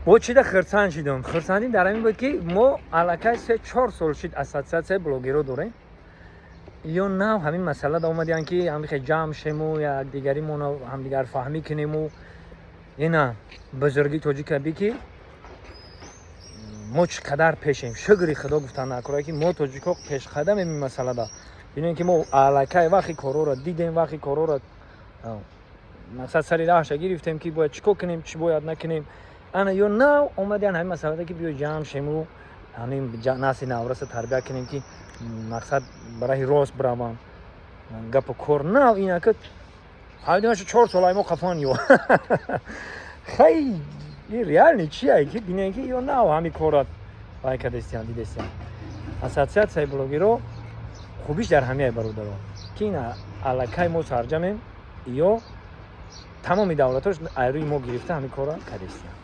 бо чида хирсанд шидем. Хирсандӣ дар ҳамин буд, ки мо аллакай 3-4 сол шид ассотсиатсияи блогерҳо дорем. ё нав ҳамин масъала да омадиянд, ки ҳамихе ҷамъ шему, якдигаримон ҳамдигар фаҳмӣ кунему. ина бузурги тоҷика би, ки мо чӣ қадар пешем. Шукри худо гуфтан накунад, ки мо тоҷикҳо пешқадамем ин масъалада. бинем, ки мо аллакай вақти короро дидем, вақти короро мақсад сари раҳша гирифтем, ки бояд чӣ кор кунем, чӣ бояд накунем. ана ё нав омадиянд ҳамин масъалада, ки биё ҷамъ шему, ҳамин насли навраса тарбия кунем, ки мақсад барои рост бираванд. гапу кор нав ина, ки ҳайдинашу 4 сола мо қафон ё. хай реальни чие, ки бинем, ки ё нав ҳамин корат лайка дестиянд, дидестиянд. Ассотсиатсияи блогерҳо хубиш дар ҳамияи бародарон, ки ина аллакай мо сарҷамем, ё тамоми давлатош айрӯи мо гирифта ҳамин кора кардестиянд.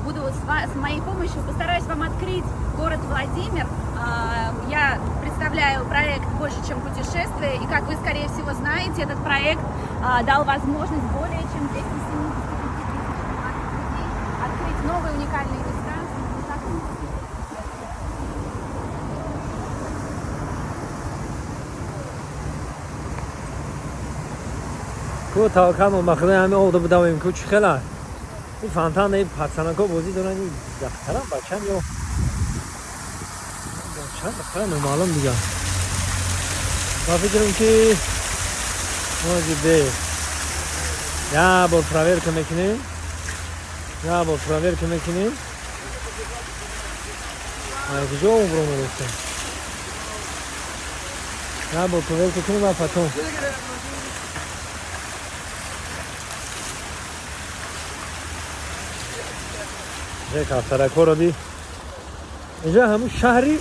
Буду с моей помощью постараюсь вам открыть город Владимир. Я представляю проект «Больше, чем путешествие». И, как вы, скорее всего, знаете, этот проект дал возможность более чем 270 людей открыть новые уникальные места. ку таваккал махле ҳами овда будавем, ку чӣ хела ин фонтан ин пацанако бозӣ доран, ин дахтарам бачам ё бачам дахтарам номаълум дигар. ма фикрам, ки моҷибе я бор проверка мекунем, я бор проверка мекунем. куҷо умро мерасем, я бор проверка кунем, а потом یک هفته کارو دی اینجا همون شهری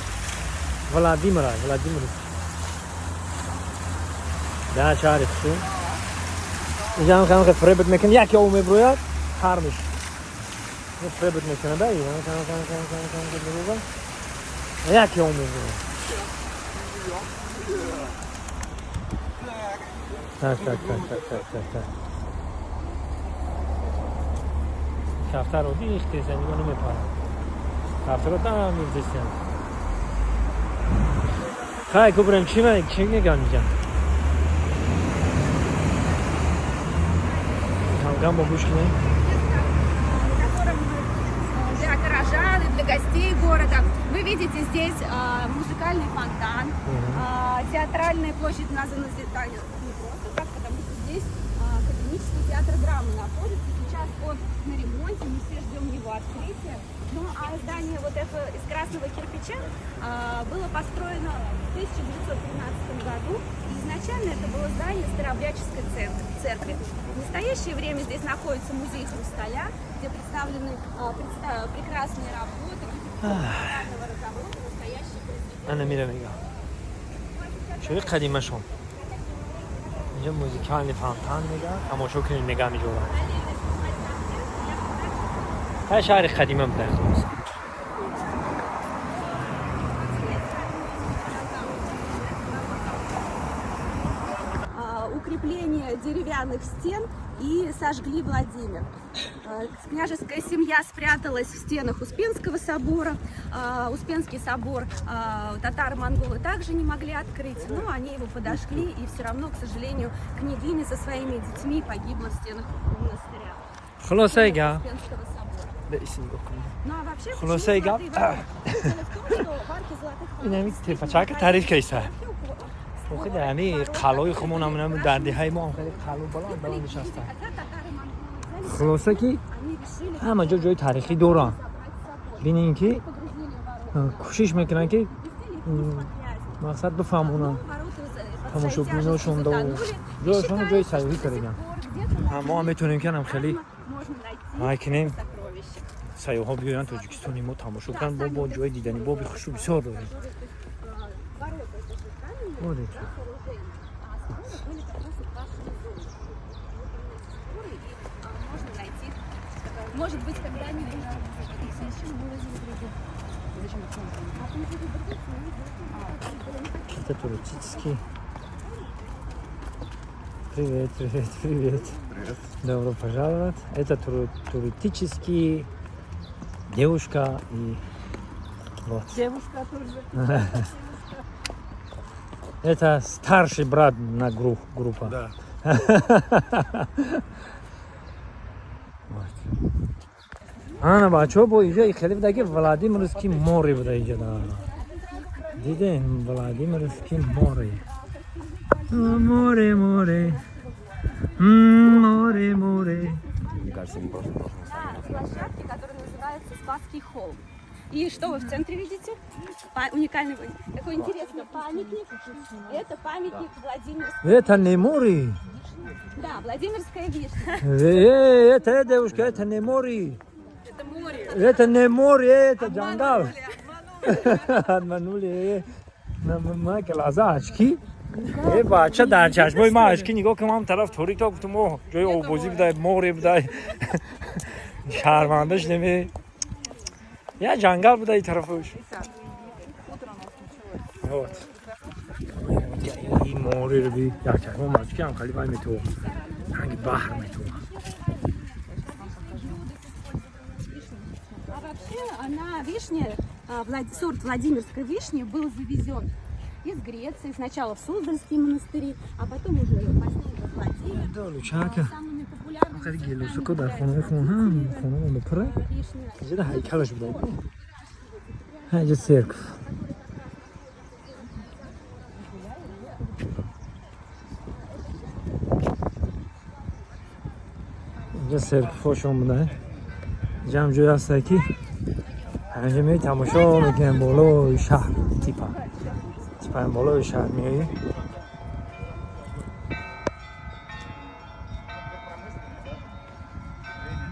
ولادیمیر ده شهری خصوص اینجا هم که فریبت میکنه یکی او میبروید هر میشه فریبت میکنه بایی یکی او میبروید tak. Kaftar o değil işte sen onu mu yapar? Kaftar o tamam mı diyeceksin? Hay kubrem çime çinge gelmeyeceğim. Там бабушкины. Для горожан и для гостей города. Вы видите здесь музыкальный фонтан, театральная площадь названа здесь не просто так, потому что здесь академический театр драмы находится. Сейчас он на ремонте, мы все ждем его открытия. Ну а здание вот это из красного кирпича было построено в 1913 году. Изначально это было здание Старообрядческой церкви. В настоящее время здесь находится музей хрусталя, где представлены прекрасные работы, настоящие произведения. Ana میرم نگاه. چه قدیمه شون. اینجا موزیکال فانتان نگاه. تماشا کنید نگاه می‌جورم. های شهر قدیمه بوده. Укрепление деревянных стен и сожгли Владимир. Княжеская семья спряталась в стенах Успенского собора. Успенский собор татаро-монголы также не могли открыть, но они его подожгли, и все равно, к сожалению, княгиня со своими детьми погибла в стенах монастыря. Успенского собора. Ну а вообще, خلاصه گپ اینمی تفاچک تعریف کیسه خود یعنی قلای خمون هم در دهه ما هم خیلی قلو بالا نشسته خلاصه که همه جای تاریخی دوران ببینین که کوشش میکنن که مقصد بفهمونن تماشاگرانشون جایشون جای سیاحتی کردن ما هم میتونیم که هم خیلی کنیم سیاح‌ها بیان تاجیکستان ما تماشا کنن با جای دیدنی با خوشو بسیار داریم Может быть, когда-нибудь. Это туристический. Привет. Добро пожаловать. Это туристический девушка и вот. Девушка тоже. Это старший брат на группа. Да. Ана бачо бо иҷои хеле будаги Владимирский море буда иҷо да. Дидем Владимирский море. Море, море. Море, море. Мне кажется, не просто. Площадки, который называется Спасский холм. И что вы в центре видите? Уникальный такой интересный памятник. Это памятник Владимирской. Это не море. Да, Владимирская вишня. Это девушка, это не море. Это море. Это не море, это джангал. Обманули. На клаза очки. бача дар чашмои ман очки нигоҳ кунам ҳам тараф торик гуфтам о ҷои обозӣ будай море будай шарманда шудем я ҷангал будай ин тарафаш вот ин мореро би якчашмон очки ҳам хали вай метавон ранги баҳр метавон. А вообще она вишня, сорт Владимирской вишни был завезен из Греции, сначала в Суздальские монастыри, а потом уже позднее во Владимир. Самыми популярными вишня. Церковь. церковь хош омада. ҷамъ ҷой ҳаст ки ҳамҷо меои тамошо мекунем болои шаҳр типа болои шаҳр меои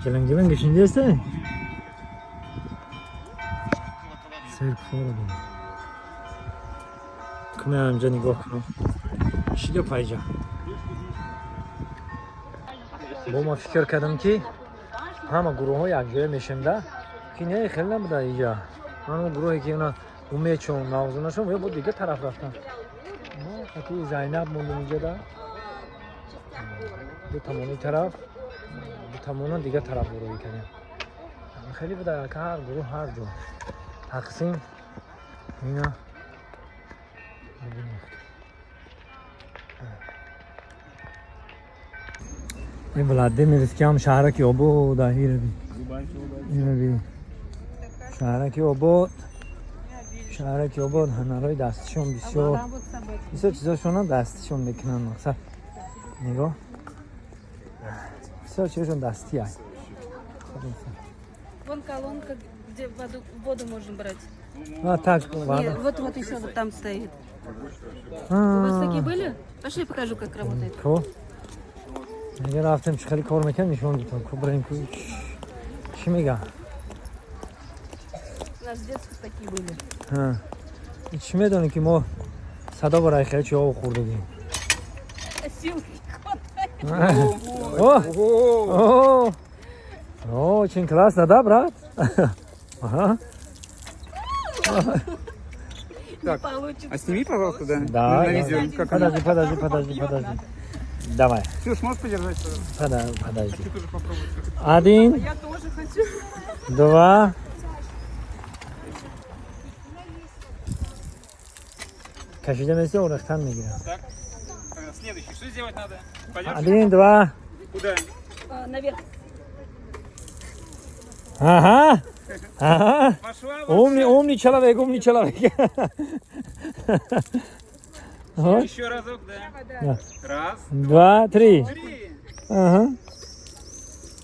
ҷаланҷалангаш инҷаста церковро бинем кумеам ҳамҷо нигоҳ кунам шига пайҷа бо ма фикр кардам ки ҳама гурӯҳҳо якҷоя мешавем ки не хеле набуда иҷа ҳама гурӯҳе ки на умедшон мавзунашон ё бо дигар тараф рафтан хаки зайнаб мондем иҷа да ду тамони тараф ду тамона дигар тараф гурӯҳӣ кардем хеле буда ка ҳар гурӯҳ ҳар ҷо тақсим ина ин Владимирский ҳам шаҳраки обод инаби шаҳраки обод ҳанарҳои дастишон бисёр чизошона дастишон мекунанд мақсад нигоҳ бисёр чизошон дастӣ аст Вон колонка, где воду можно брать. так Нет, вот еще вот там стоит. У вас такие были? Пошли покажу, как работает. اگر رفتم چه خیلی کار میکنم نشون میدم که بریم چی میگم У нас в детстве такие были. چی میدونی که ما صدا برای خیلی چی ها خوردیم اوه چین کلاس داده برات Не получится. А сними, пожалуйста, да? Да, На видео. Как подожди. Давай. Ксюш, можешь подержать? Пожалуйста? Подожди. Хочу тоже попробовать. Один, Я тоже хочу. два. Кашида месте урахтан мегирам. Так. Следующий. Что сделать надо? Подержишь? Один, два. Куда? Наверх. Ага. Пошла. Умный человек. Вот. Еще разок, да? Да. Раз, Два, три. три. Ага.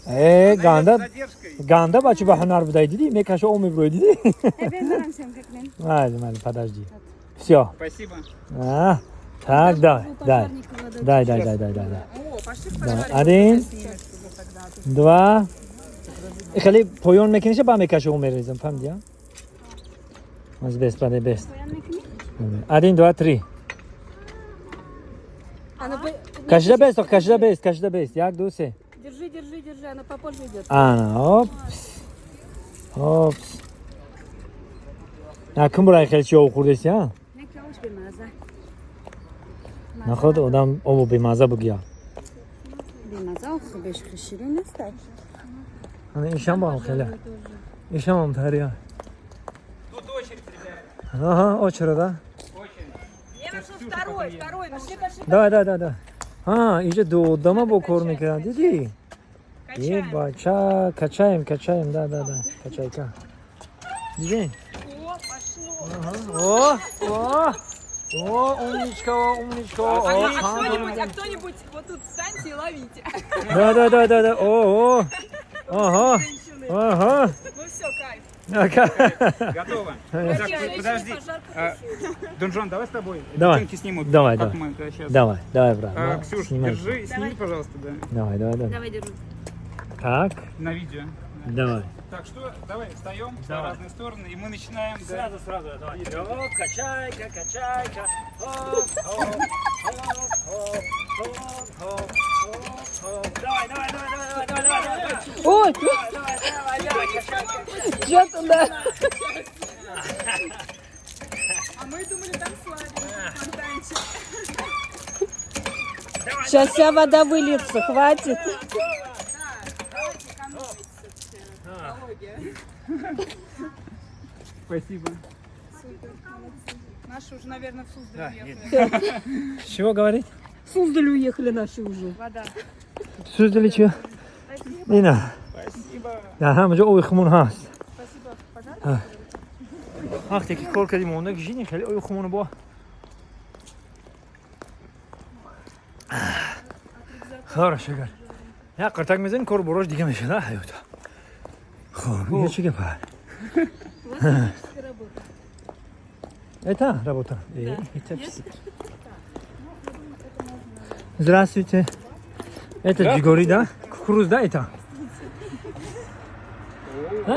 Наверх с Ганда. задержкой. Ганда бачи ба ҳунар будай диди, мекаша о меброй диди. Майли, подожди. Всё. Спасибо. Так, дай. Дай. О, пошли в Один, два. Хеле поён мекуниш ба мекаша о мерезам, фаҳмидӣ? Аз бест, баде бест. Один, два, три. Кашида бест. Як, ду, се. Держи, она попозже идет. Ана, опс. Яким бурай хеле чӣ об хӯрдеси, а? Наход одам обу бемаза бугия. Бемаза, хубеш ширин нест. Ана ишам ба хеле. Еще вам тария. Тут очередь, ребят. Ага, очередь, да? Очередь. Я нашел второй. Пошли, пошли. Да. Иже до дома бо кор мекунад. Диди? Качаем. Ебача, качаем, да. Качайка. Диди? О, пошло. О, умничка. А кто-нибудь вот тут встаньте и ловите. Да. О. Ага. Ну все, кайф. Готово. Женщины, Так, подожди. пожар Донжон, давай с тобой. Давай. Девчонки снимут. Давай, Как давай. мы сейчас. Давай, брат. Ксюш, Снимай. держи, сними, пожалуйста, да. Давай. Давай, держу. Так, На видео. давай. Так что, давай встаем в Давай. разные стороны, и мы начинаем. Да. Сразу, давай. Качайка. Давай. Ой, что туда? А мы думали, там слабенький фонтанчик. Сейчас вся вода выльется, хватит. Давайте экономить экология. Спасибо. Наши уже, наверное, в Суздаль уехали. Чего говорить? В Суздаль уехали наши уже. Вода. Суздали чё? Нина. Спасибо. Ага, мы же уйхмун хаст. Спасибо. Пожалуйста. Ах, таки кол кадим ондак жини хели уйхмун бо. Хорошо, гар. Я картак мезен кор борош диге мешен, да, хаёта. Хоб, я чиге па. Это работа. Это Здравствуйте. Это джигори, да? Кукуруз, да, это?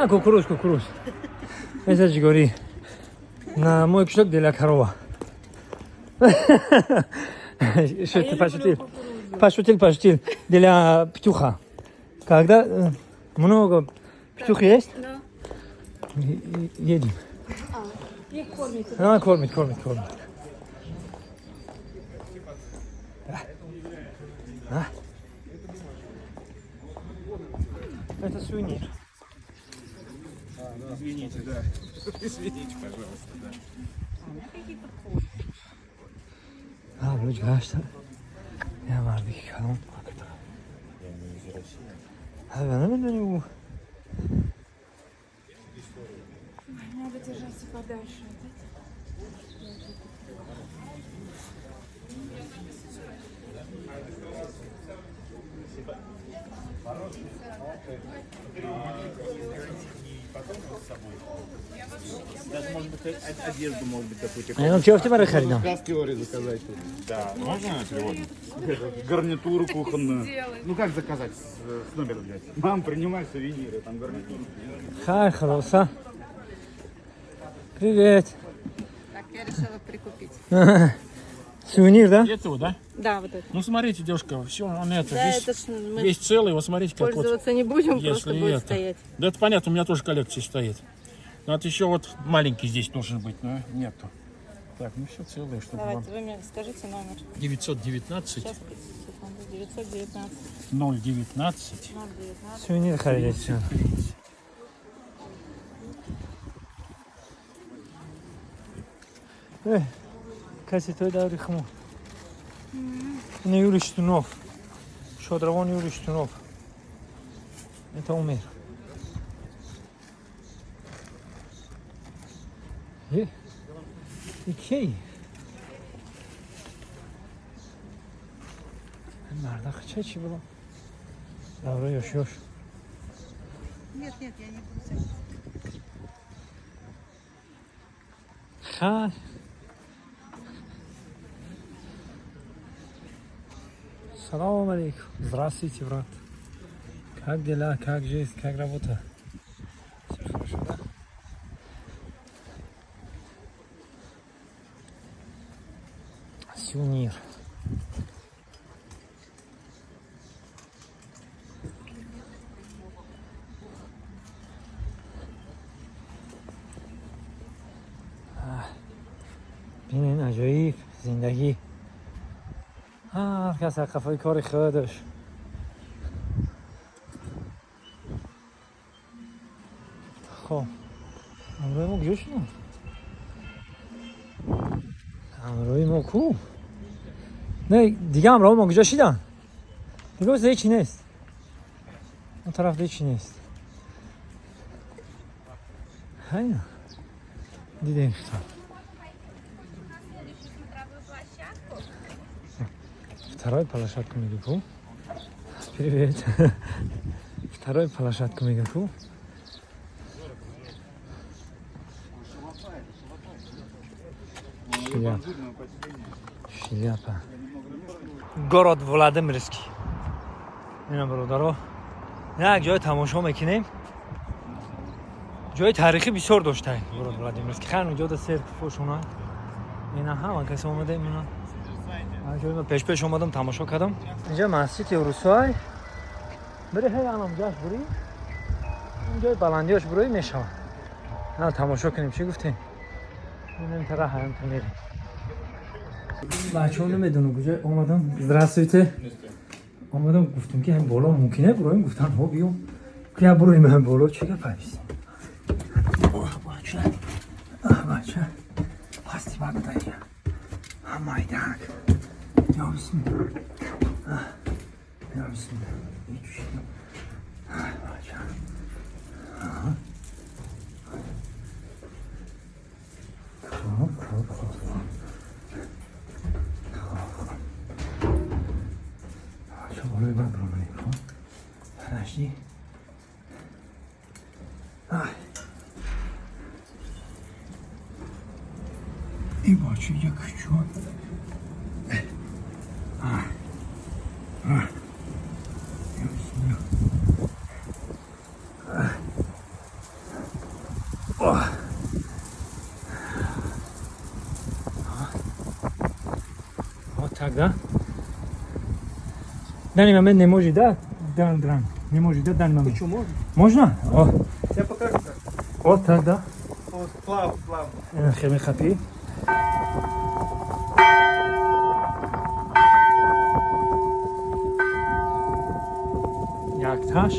Кукуруз. Это джигори. На мой кусок для корова. Что ты пошутил. Для петуха. Когда много петух есть, Да. едим. Их кормите. Кормит. Это сувенир. Извините, да. Извините, пожалуйста, да. Блюдь, кажется. Я vardı ki kalın. Ben не могу. Надо держаться подальше. Даже, может быть, одежду, может быть, такую. Ну, чего в тебя харидам? Кастрюли заказать. Да, можно сегодня? Гарнитуру кухонную. Ну как заказать с номера взять? Мам, принимай сувениры, там гарнитуру. Хорошо. Привет. Так, я решила прикупить. Сувенир, да? Этого, да? Да, вот это. Ну смотрите, девушка, все, он это, Да, весь, это ж мы весь целый, вот смотрите, как вот. пользоваться не будем, просто Если будет это. стоять. Да это понятно, у меня тоже коллекция стоит. Но вот еще вот маленький здесь должен быть, но нету. Так, ну все целое, чтобы вам. Давайте, вы мне скажите номер. 919 Сейчас, секунду. 919 019 019. Сувенир харидет все. Каси той да рихму. Не Юрий Штунов. Шодравон Юрий Штунов. Это умер. Икей. Nerede kaçı было? Добро, ёж. Нет, я не буду. Ха. Салам алейкум. Здравствуйте, брат. Как дела, как жизнь, как работа? Все хорошо, да? Сувенир. ببینین عجایب زندگی هر کس از قفای کار خودش خب همراه ما کجا شدن؟ همراه ما کو؟ نه دیگه همراه ما کجا شدن؟ دیگه بس هیچی نیست اون طرف هیچی نیست هینا دیدیم خطاب Второй площадку Мегаку. Привет. Второй площадку Мегаку. Шляпа. Шляпа. Город Владимирский. اینا برادرها یک جای تماشا میکنیم جای تاریخی بسیار داشته براد ولادیمیرسکی خیلی اونجا در سرک فوشونه اینا همه کسی اومده اینا من پیش اومدم تماشا کردم اینجا مسجد اروسای بری هی الان جاش بری اینجا بلندیاش بروی میشم نه تماشا کنیم چی گفتیم این طرح هم میریم بچه‌ها نمیدونم کجا اومدم здравствуйте اومدم گفتم که هم بالا ممکنه برویم گفتن ها بیام که برویم هم بالا چه گپیست بچه هستی بگدایی همایدک یا بسم الله یا بسم الله ایچ بچه خوب بالای من برو منیم خب فرشتی این باچه یک چون так, да? В данный момент не может дать, драм. Не может дать в данный момент. Почему Можно? можно? О, Я покажу как. вот так, да? Вот, плавно. Хеми хапи. Як таш.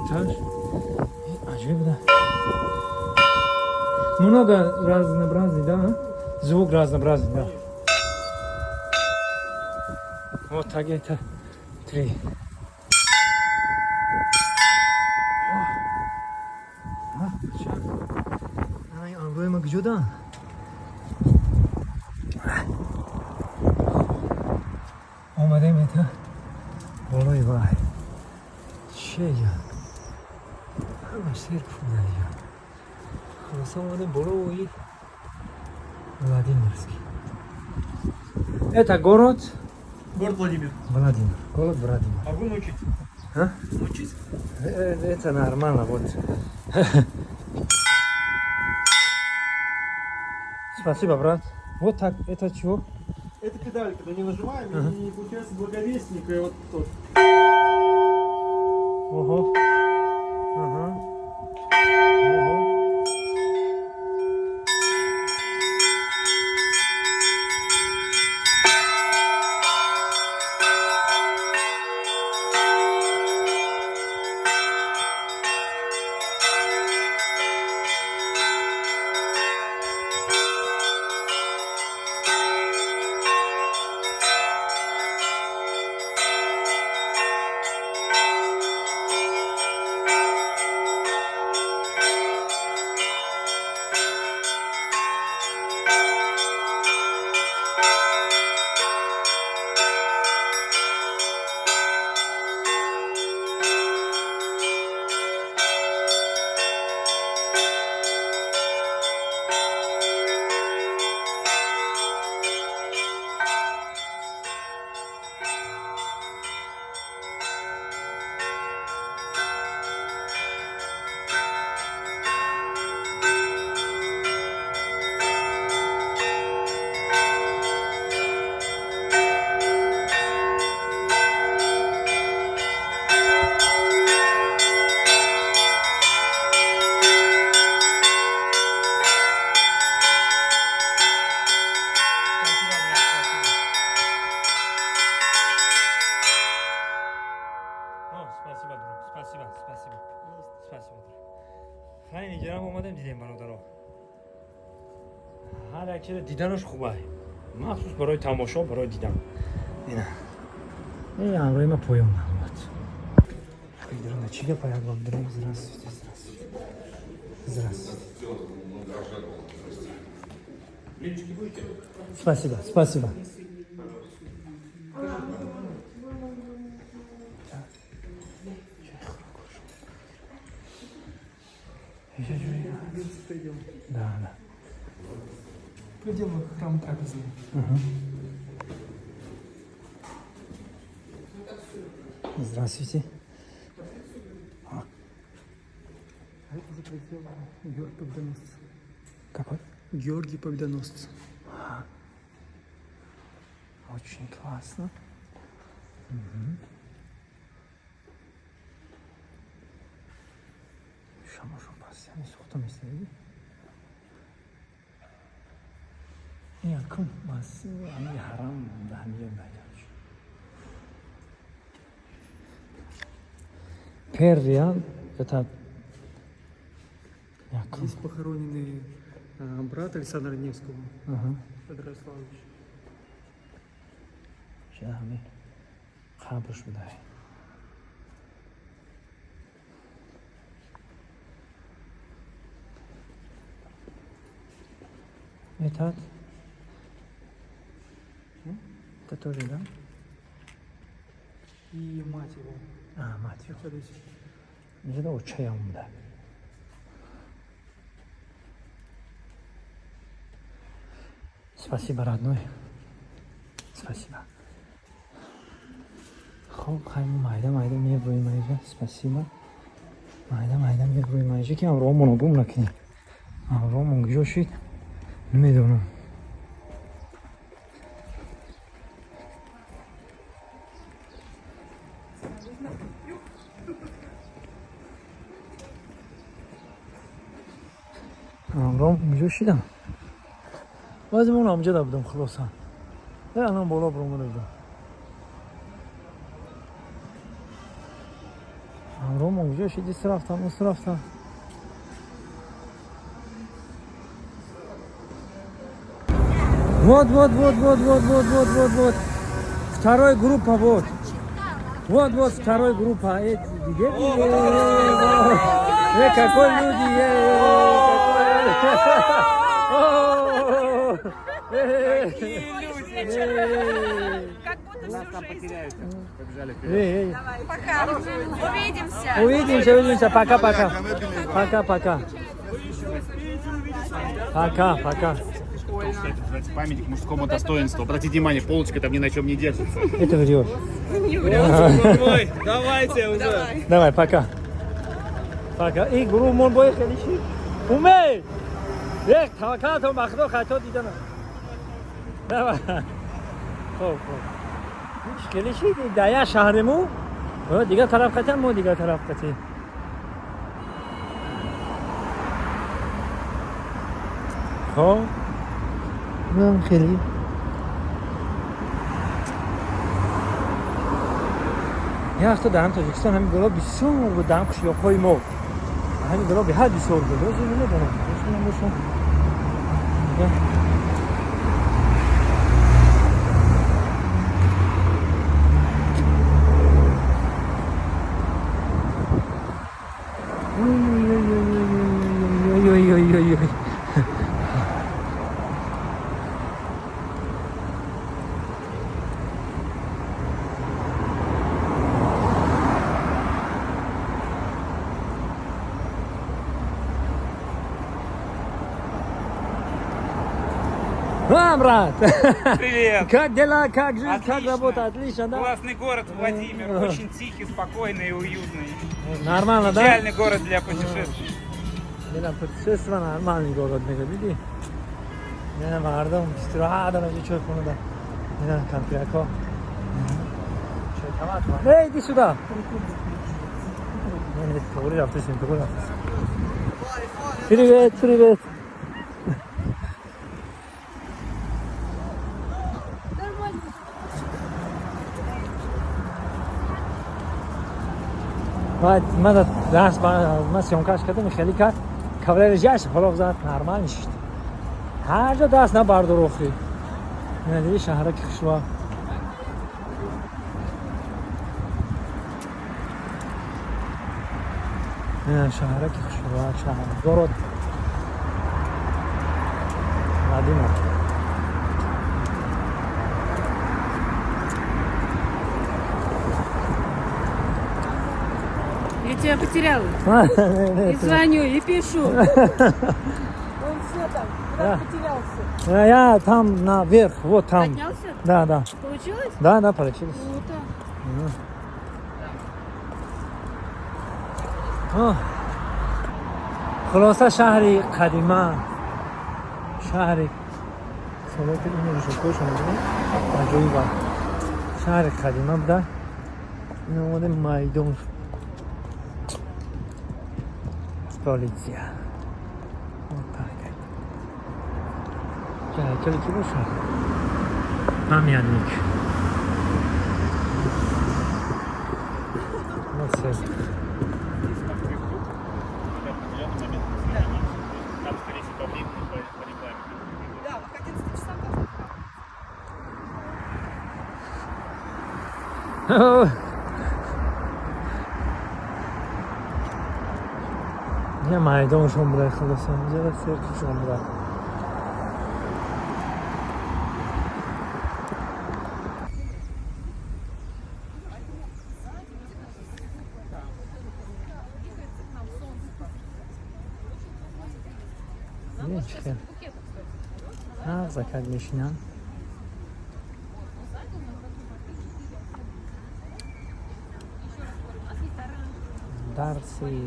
Таш. Аджиб, да. Много разнообразий, да? Звук разнообразный, да. Вот так это 3. Ай, ангоема гжуда. اومدیم ایتا بالای وای چه یا همه سرک بوده یا خلاصا اومدیم بالای Владимирский. Это город Город Владимир. Владимир. Город Владимир. А вы научите? А? Научись. Это нормально, вот. Спасибо, брат. Вот так, это чего? Это педаль, когда не нажимаем, и получается благовестник, и вот тот. Ого. Ага. Ого. спасибо. Спасибо. Хайни ҷаноб омадем дидем бародаро. ҳар як чиз диданаш хубай. махсус барои тамошо, барои дидан. Ина. Амрои ма поём маълумот. Дрона чига паяк бобдирем? Здравствуйте. Блинчики будете? Спасибо. Да. Пойдем в храм трапезный. Здравствуйте. А это за предел Георгий Победоносец. Какой? Георгий Победоносец. Очень классно. Шамошон пас, яни сухта миследи? Якум бас ами ҳарам да ҳамиҷо майдонш. Первый, это Здесь похоронены брат Александра Невского, Федор Ярославович. Сейчас мы хабрш будай. Это тоже, да? И мать его. Мать его. Смотрите. Это очень да. Спасибо, родной. Спасибо. خب خیلی مایده میبروی مایده спасибо. مایده میبروی مایده که امرومونو گم نکنی. امرومون گجوشید. نمیدونم. امروم گجوشیدم. بازمون آمجا بودم خلاصا. الان بالا برام رفتم. امروم اونجا شدی رفتم اون رفتم. Вот. Второй группа вот. Вот второй группа. Где? Какой люди. Как будто всю жизнь. Побежали. Пока. Увидимся. Увидимся. Пока. Пока. Кстати, называется памятник мужскому достоинству. Обратите внимание, полочка там ни на чем не держится. Это врешь. Давайте уже. Давай, пока. И гру мон бой хелиши. Умей! Эх, таваккалто махдо хато дидана. Давай. Хоп. Хелиши дая шаҳриму. Дигар тараф қатан мо дигар тараф қати. Хоп. Ну, хели. Я что дар Тоҷикистон ҳамин гола бисёр буд дар қишлоқҳои мо. ҳамин гола беҳад бисёр буд. Розу намедонам. Ой. Брат! Привет! Как дела, как жизнь, Отлично. как работа? Отлично, да? Классный город Владимир, очень тихий, спокойный и уютный. Нормально, да? Идеальный город для путешествий. Для путешествия нормальный город, видишь? Я мардом, истираhat дارم چه خونه دارم. اینا کامپیاکو. Эй, иди сюда. Привет. بعد من دست من سیامکش کردم خیلی کرد کاورش جاش حالا زد نرمال نشد هر جا دست نبرد روخی نه دیگه شهرک خشوا نه شهرک خشوا شهر زورد مدینه Я тебя потеряла. И звоню, и пишу. Он все там, куда потерялся. Я там наверх, вот там. Поднялся? Да. Получилось? Да, получилось. Круто. خلاصه شهری قدیما شهری سالات این روشکوش آمده عجایی با شهر قدیما بوده این آمده میدون پولیسیا هیکل کی باشه پامیانیک مثل یه میدانشون بوده خلاصه اینجا سرکشون بوده یه چخیر نغزه کد میشینن درسی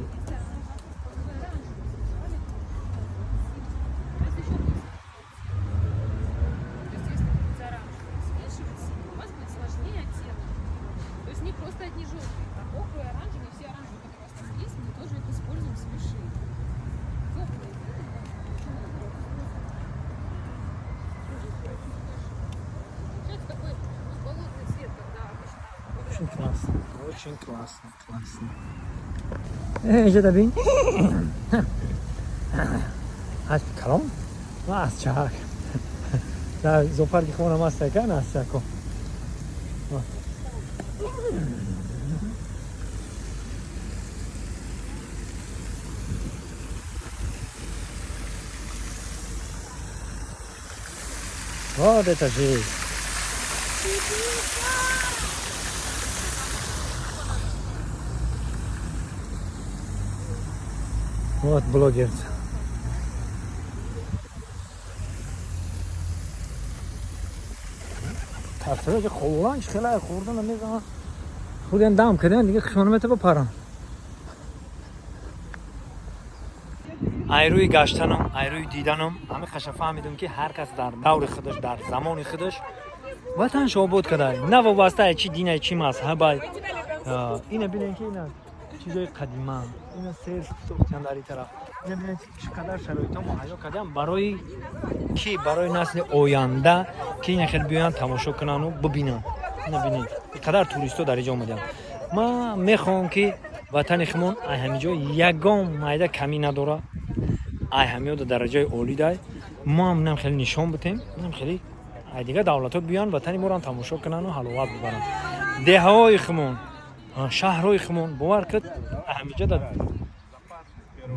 Очень классно, очень классно. اینجا ببین از کلام و از چهار در زوپر که خونم از تکن از تکن واده تشید Вот блогер. تفسیرش خورانش خیلی خوردن میزنن خودم دام کردن دیگه خشونمت بپرم ایروی گشتنم ایروی دیدنم همه خش فهمیدم که هر کس در دور خودش در زمان خودش وطنش آباد کرده نه وابسته چی دینه چی مذهب اینو ببینید که اینا چیزای قدیمی اینا سر سوختن در این طرف اینا ببینید چقدر شرایطا مهیا کردن برای کی برای نسل آینده که اینا خیلی بیان تماشا کنن و ببینن اینا ببینید چقدر توریستا در اینجا اومدن ما میخوام که وطن خمون ای همینجا یگام مایده کمی نداره ای همینجا در درجه عالی ده ما هم خیلی نشون بدیم اینم خیلی دیگه دولت‌ها بیان وطن ما رو تماشا کنن و حلاوت ببرن دههای خمون شهرهای خمون باور کرد همینجا در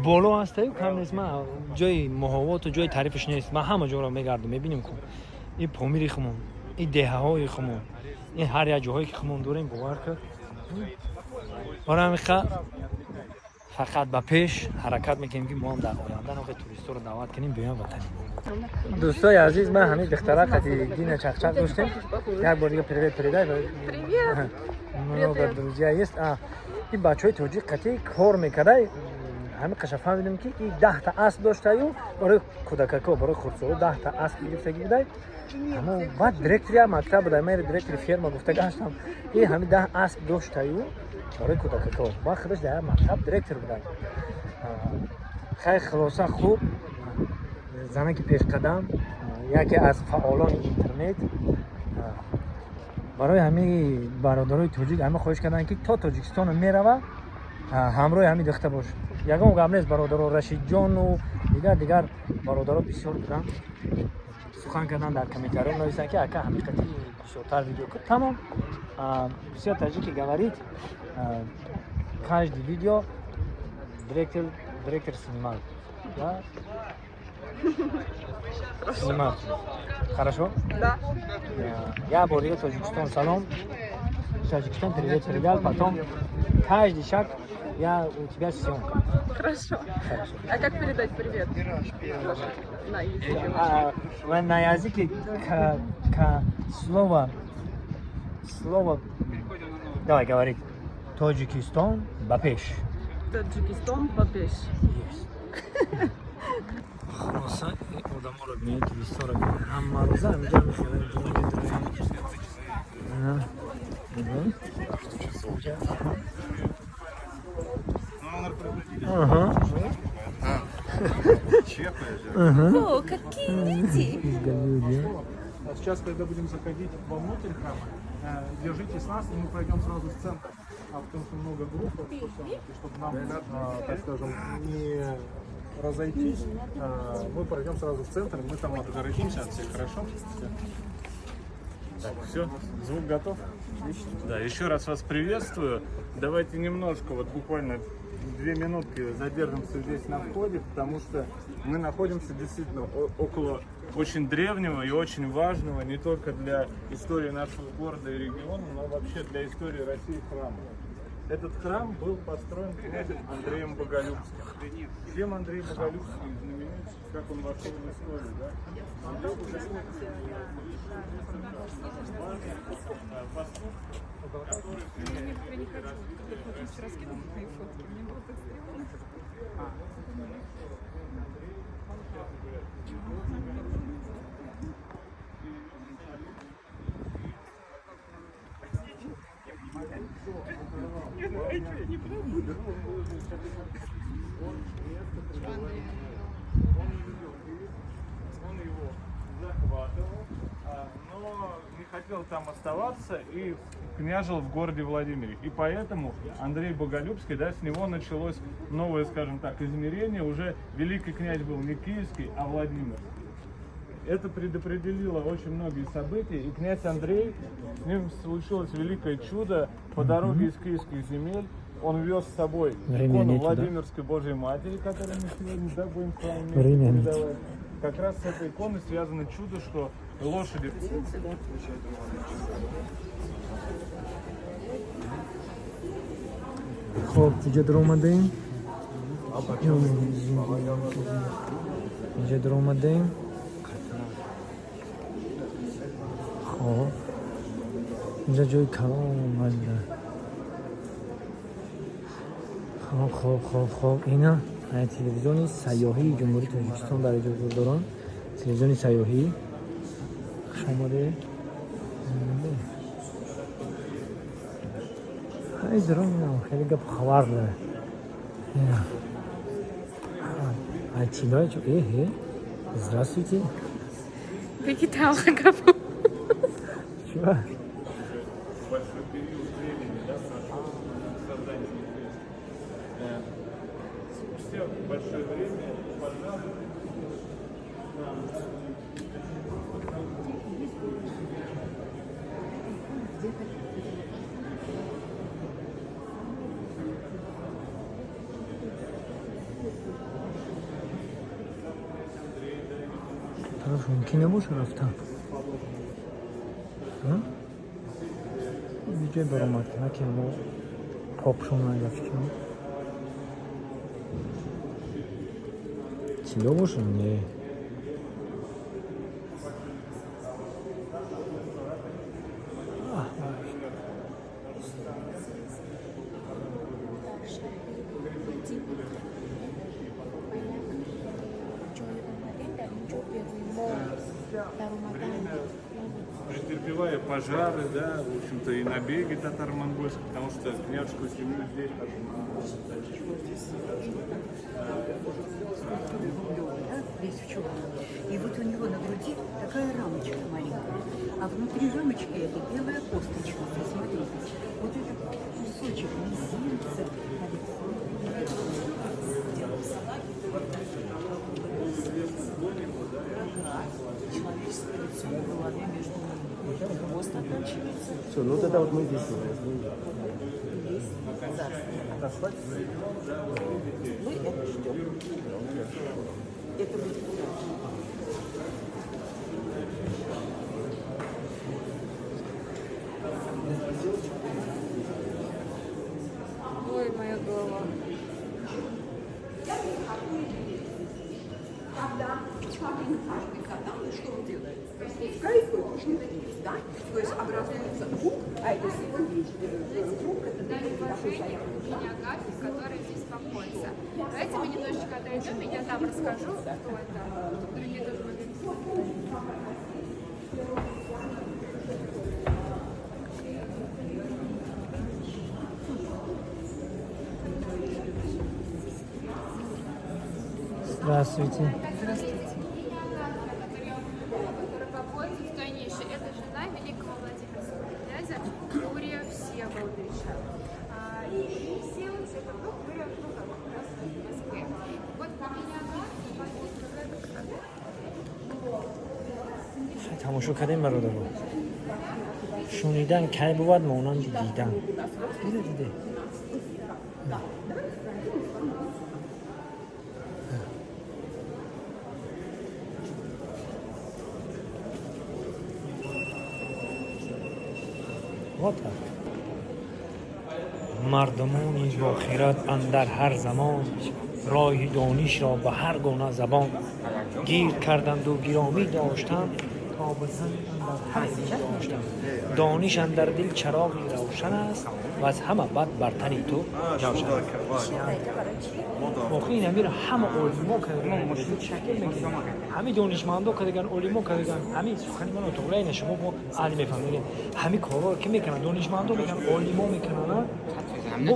بالا هسته و کم نیست من جای محاوات و جای تعریفش نیست من همه جا رو میگردم میبینیم که این پامیری خمون این دههای خمون این هر یک جاهایی که خمون داریم باور کرد برای همین فقط به پیش حرکت میکنیم که ما هم در آینده نوع توریستا رو دعوت کنیم بیان وطن دوستای عزیز من همین دختره قدیگین چخچق داشتیم یک بار دیگه پریده منو друзья است این بچهای توجیه قطعی کار میکرده همین قشنگ فهمیدیم که این 10 تا اسب داشته و برای کودککا برای خردسالو 10 تا اسب گرفتگی بوده اما بعد دیرکتور مکتب بوده من دیرکتور فرما گفته گشتم این همین 10 اسب داشته و برای کودککا با خودش در مکتب دیرکتور بوده خیلی خلاصه خوب زنی که پیش قدم یکی از فعالان اینترنت برای همه برادرای توجیک همه خواهش کردن که تا تاجیکستان میروه ҳамроҳи ҳамин духта бош. Ягон гап нест бародаро Рашидҷону дигар бародаро бисёр буданд. Сухан кардан дар комментариё нависанд ки ака ҳақиқати бисёртар видео куд. Тамом. Бисёр таҷики говорит. Каждый видео директор снимал. Да? Снимал. Хорошо? Да. Я говорил Таджикистан салом. Таджикистан привет передал, потом каждый шаг я у тебя съемка. Хорошо. А как передать привет? На языке. На языке слово. Давай говорить. Таджикистан бапеш. Таджикистан, Бабеш. Хулоса одаморо бинед туристора ҳама рӯза инҷа мешавад. О, какие дети! А сейчас, когда будем заходить вовнутрь храма, держитесь нас, и мы пройдем сразу в центр. Потому что много групп, чтобы нам, так скажем, не разойтись, мы пройдем сразу в центр, мы там отгородимся от всех, хорошо? Так, все, звук готов? Да, еще раз вас приветствую. Давайте немножко, вот буквально 2 минутки задержимся здесь на входе, потому что мы находимся действительно около очень древнего и очень важного не только для истории нашего города и региона, но вообще для истории России храма. Этот храм был построен князем Андреем Боголюбским. Чем Андрей Боголюбский знаменит, как он вошел в историю, да? Андрей Боголюбский он его захватывал, но не хотел там оставаться и княжил в городе Владимире. И поэтому Андрей Боголюбский, да, с него началось новое, скажем так, измерение. Уже великий князь был не киевский, а Владимирский. Это предопределило очень многие события, и князь Андрей, с ним случилось великое чудо. По дороге из киевских земель он вез с собой икону Владимирской Божьей Матери, которую мы сегодня, да, будем с вами передавать. Как раз с этой иконой связано чудо, что лошади... خب اینجا در اومدیم اینجا در اومدیم خب اینجا جای کلام اومده خب اینا تلویزیون سیاحی جمهوری تاجیکستان برای حضور دارن تلویزیون سیاحی شماره ای درام خیلی گپ خبر داره Айтилай, здравствуйте. Какие там логопы? Чего? Большой период времени, да, прошел создание здесь. Спустя большое время пожалуйста. ممکنه باشه رفتم یه جای برامد کنه که ما پاکشون نگفتیم چیلا باشه نه Претерпевая пожары, да, в общем-то, и набеги татаро-монгольских, потому что княжескую семью здесь Здесь в чулане. И вот у него на груди такая рамочка маленькая, а внутри рамочки этой белая косточка. Посмотрите, вот этот кусочек мизинца, Все, ну тогда вот мы здесь. Мы это ждем. Это будет. Ой, моя голова. Что он делает? Происходит вниз, да? То есть образуется круг, а это круг, это дали уважение богине Агафье, которая здесь покоится. Давайте мы немножечко отойдем, и я там расскажу, кто это. Другие тоже могут. Здравствуйте. Которая покоится в той нише. Это жена великого Владимирского князя Юрия Всеволодовича. И все вот это вдруг были как раз в Москве. Вот богиня Агафья. تماشا کردیم برادر شنیدن کی بود مانند دیدن دیده مردمانی با خیرات اندر هر زمان راه دانش را به هر گونه زبان گیر کردند و گرامی داشتند تا به سنگ اندر هر زمان داشتند دانش اندر دل چراغی روشن است و از همه بد بر تن تو جوشن است مخین امیر همه علما کردن همه دانشمندا کردن علما کردن همه سخنی منو تو شما با علی میفهمید همه کارا که میکنن دانشمندا میکنن علما میکنن نه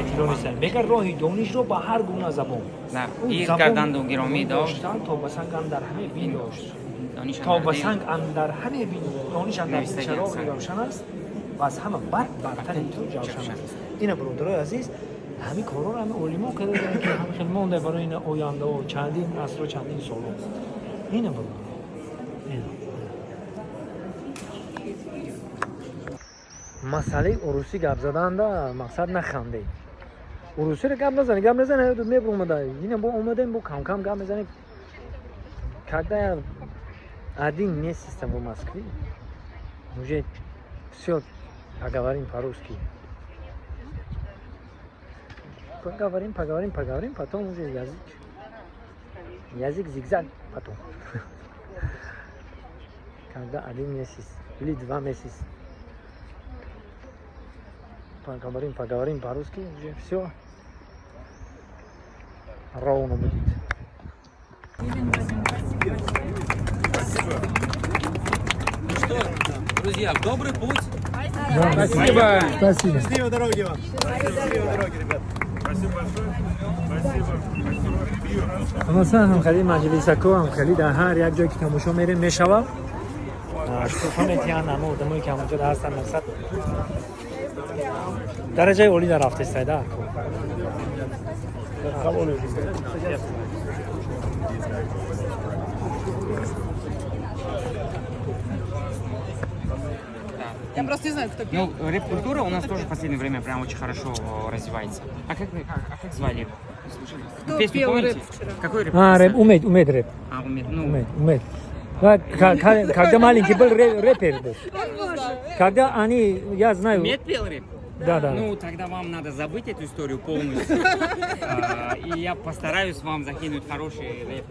تیرو نیستن بگر راهی دانش رو با هر گونه زبان گیر کردند و گرامی داشتن تا به سنگ اندر همه بین داشت تا به سنگ اندر همه بین دانش اندر چراغ روشن است و از همه بد برتر تو جوشن است اینا برادرای عزیز همین کارا رو همه علما کردن که همه خیلی مونده برای این آینده و چندین عصر و چندین سال اینا برادر مسئله عروسی گپ زدن دا مقصد نخنده عروسی رو گپ نزنه میبر اومده اینا با اومدن با کم کم گپ میزنه когда один месяц там в Москве уже все поговорим по-русски поговорим потом уже язык зигзаг потом когда один месяц или 2 месяца поговорим по-русски, уже все ровно будет. Ну что, друзья, в добрый путь. Да, спасибо. Спасибо. Счастливой дороги вам. Счастливой дороги, ребят. Спасибо большое. Спасибо. مثلا هم خیلی مجلسکو هم خیلی در هر یک جایی که تماشا میریم میشوم شکوفان اتیان همه آدمایی که همونجا هستن مقصد درجه اولی در رفته استایده Я просто не знаю, кто пел. Ну, рэп-культура у нас тоже в последнее время прям очень хорошо развивается. А как звали? Кто Песню пел помните? рэп вчера? Какой рэп? рэп, умеет рэп. Умеет. Умеет. Когда маленький был рэпер был. Когда они, я знаю... Умеет пел рэп? Да. Ну, тогда вам надо забыть эту историю полностью. И я постараюсь вам закинуть хороший рэп.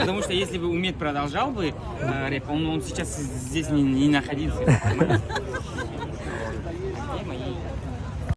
Потому что если бы Умед продолжал бы рэп, он сейчас здесь не находился.